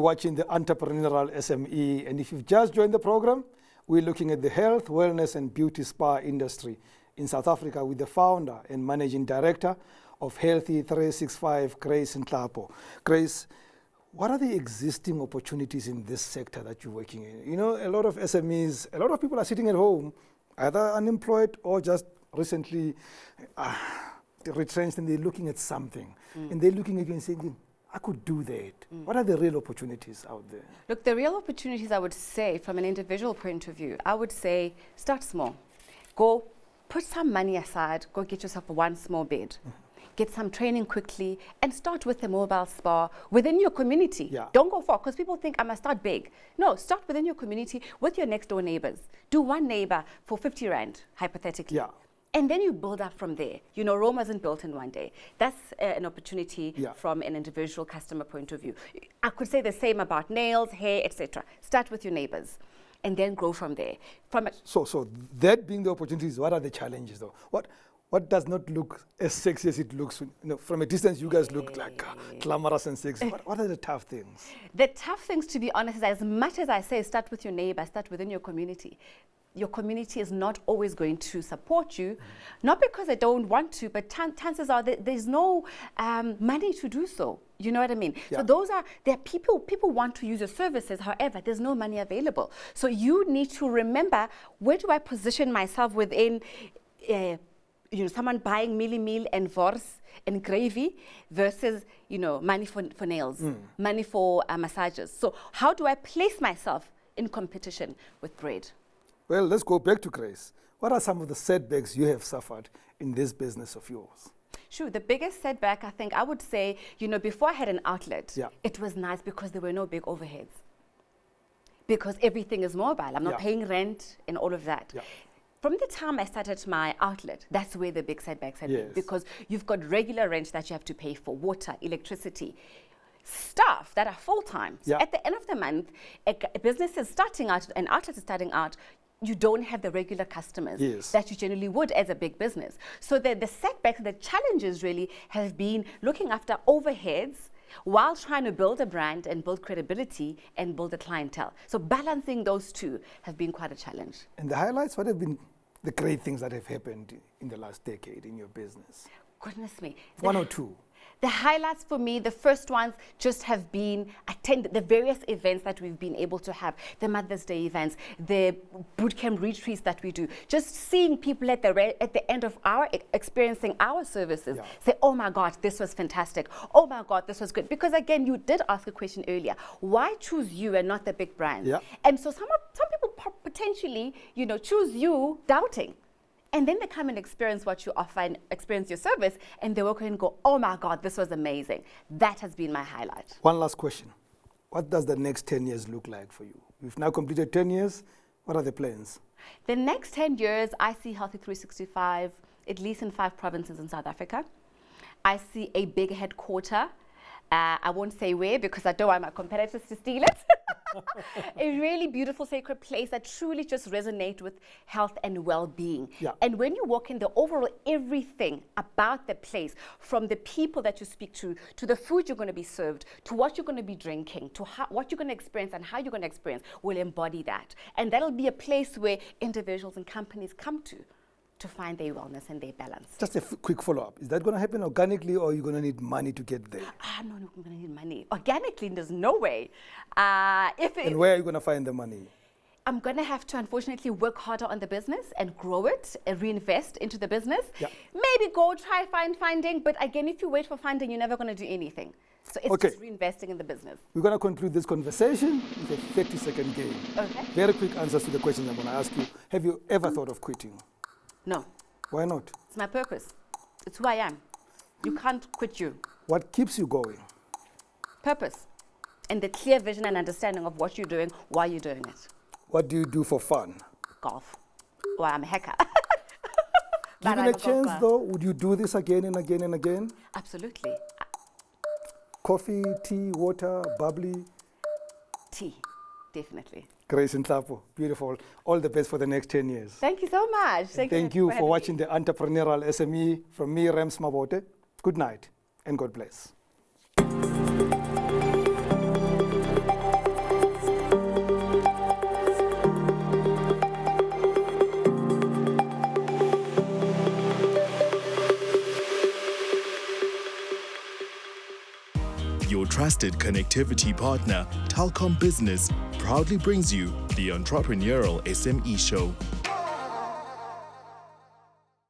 watching the Entrepreneurial SME, and if you've just joined the program, we're looking at the health, wellness, and beauty spa industry in South Africa with the founder and managing director of Healthy 365, Grace Nhlapo. Grace, what are the existing opportunities in this sector that you're working in? You know, a lot of SMEs, a lot of people are sitting at home, either unemployed or just recently retrenched, and they're looking at something. And they're looking at you and saying, I could do that. What are the real opportunities out there? Look, the real opportunities, I would say, from an individual point of view, I would say start small. Go put some money aside, go get yourself one small bed. Get some training quickly and start with a mobile spa within your community. Yeah. Don't go far, because people think I must start big. No, start within your community with your next door neighbors. Do one neighbor for 50 Rand, hypothetically. Yeah. And then you build up from there. You know, Rome wasn't built in one day. That's an opportunity from an individual customer point of view. I could say the same about nails, hair, etc. Start with your neighbors and then grow from there. So that being the opportunities, what are the challenges though? What does not look as sexy as it looks? You know, from a distance, you guys look like glamorous and sexy. What are the tough things? The tough things, to be honest, is as much as I say, start with your neighbor, start within your community. Your community is not always going to support you, not because they don't want to, but chances are that there's no money to do so. You know what I mean? Yeah. So there are people want to use your services, however, there's no money available. So you need to remember, where do I position myself within someone buying meal and vors and gravy versus, money for nails, money for massages. So how do I place myself in competition with bread? Well, let's go back to Grace. What are some of the setbacks you have suffered in this business of yours? Sure, the biggest setback, I think, I would say, before I had an outlet, it was nice because there were no big overheads. Because everything is mobile. I'm not paying rent and all of that. Yeah. From the time I started my outlet, that's where the big setbacks had been, because you've got regular rent that you have to pay for, water, electricity, staff that are full-time. So at the end of the month, a business is starting out, an outlet is starting out, you don't have the regular customers that you generally would as a big business. So the setbacks, the challenges really have been looking after overheads while trying to build a brand and build credibility and build a clientele. So balancing those two have been quite a challenge. And the highlights, what have been the great things that have happened in the last decade in your business? Goodness me. One or two. The highlights for me, the first ones just have been attend the various events that we've been able to have, the Mother's Day events, the bootcamp retreats that we do, just seeing people at the end of our experiencing our services say, oh my God, this was fantastic. Oh my God, this was good. Because again, you did ask a question earlier, why choose you and not the big brands? Yeah. And so some people potentially, choose you doubting. And then they come and experience what you offer and experience your service, and they walk in and go, oh my God, this was amazing. That has been my highlight. One last question. What does the next 10 years look like for you? You've now completed 10 years. What are the plans? The next 10 years, I see Healthy 365, at least in 5 provinces in South Africa. I see a big headquarter. I won't say where because I don't want my competitors to steal it. A really beautiful, sacred place that truly just resonates with health and well-being. Yeah. And when you walk in, the overall everything about the place, from the people that you speak to the food you're going to be served, to what you're going to be drinking, to what you're going to experience and how you're going to experience, will embody that. And that'll be a place where individuals and companies come to find their wellness and their balance. Just a quick follow-up. Is that going to happen organically, or are you going to need money to get there? No, I'm going to need money. Organically, there's no way. And where are you going to find the money? I'm going to have to, unfortunately, work harder on the business and grow it and reinvest into the business. Yeah. Maybe go try funding, but again, if you wait for funding, you're never going to do anything. So it's just reinvesting in the business. We're going to conclude this conversation with a 30-second game. Okay. Very quick answers to the questions I'm going to ask you. Have you ever thought of quitting? No. Why not? It's my purpose. It's who I am. You can't quit you. What keeps you going? Purpose. And the clear vision and understanding of what you're doing, why you're doing it. What do you do for fun? Golf. Well, I'm a hacker. Given a chance, though, would you do this again and again and again? Absolutely. Coffee, tea, water, bubbly? Tea, definitely. Grace Nhlapo, beautiful. All the best for the next 10 years. Thank you so much. Thank you for watching the Entrepreneurial SME from me, Rams Mabote. Good night and God bless. trusted connectivity partner, Telkom Business, proudly brings you the Entrepreneurial SME Show.